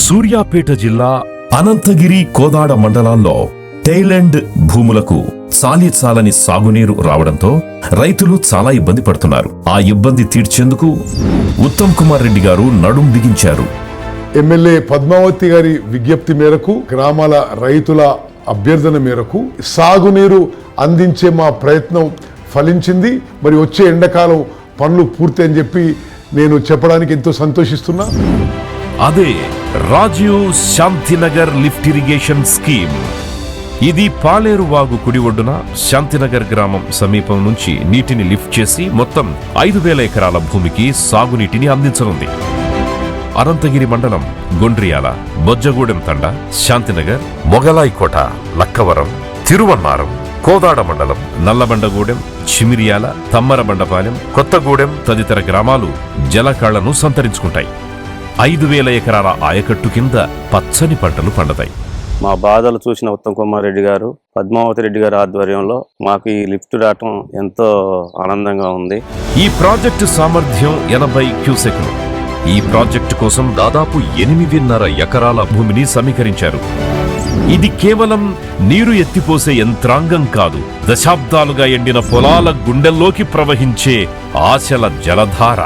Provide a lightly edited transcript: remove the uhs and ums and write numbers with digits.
సూర్యాపేట జిల్లా అనంతగిరి కోదాడ మండలాల్లో టైలాండ్ భూములకు చాలని సాగునీరు రావడంతో రైతులు చాలా ఇబ్బంది పడుతున్నారు. ఆ ఇబ్బంది తీర్చేందుకు ఉత్తమ్ కుమార్ రెడ్డి గారు నడుం బిగించారు. ఎమ్మెల్యే పద్మావతి గారి విజ్ఞప్తి మేరకు, గ్రామాల రైతుల అభ్యర్థన మేరకు సాగునీరు అందించే మా ప్రయత్నం ఫలించింది. మరి వచ్చే ఎండాకాలం పనులు పూర్తి అని చెప్పి నేను చెప్పడానికి ఎంతో సంతోషిస్తున్నా. అదే Rajiv Shantinagar lift irrigation scheme. ఇది పాలేరు వాగు కుడి ఒడ్డున శాంతినగర్ గ్రామం సమీపం నుంచి నీటిని లిఫ్ట్ చేసి మొత్తం 5,000 ఎకరాల భూమికి సాగునీటిని అందించనుంది. అనంతగిరి మండలం గుండ్రియాల, బొజ్జగూడెం తండ, శాంతినగర్, మొగలాయికోట, లక్కవరం, తిరువన్నారం, కోదాడ మండలం, నల్లబండగూడెం, చిమిరియాల, తమ్మరబండపాలెం, కొత్తగూడెం తదితర గ్రామాలు జలకాళ్లను సంతరించుకుంటాయి. 5,000 ఎకరాల ఆయకట్టు కింద పచ్చని పంటలు పండుతాయి. మా బాధలు చూసిన ఉత్తమ్ కుమార్ రెడ్డి గారు, పద్మావతి రెడ్డి గారి ఆధ్వర్యంలో మాకు ఈ లిఫ్ట్ రావటం ఎంతో ఆనందంగా ఉంది. ఈ ప్రాజెక్టు సామర్థ్యం 80 క్యూసెక్లు. ఈ ప్రాజెక్టు కోసం దాదాపు 8.5 ఎకరాల భూమిని సమీకరించారు. ఇది కేవలం నీరు ఎత్తిపోసే యంత్రాంగం కాదు, దశాబ్దాలుగా ఎండిన పొలాల గుండెల్లోకి ప్రవహించే ఆశల జలధార.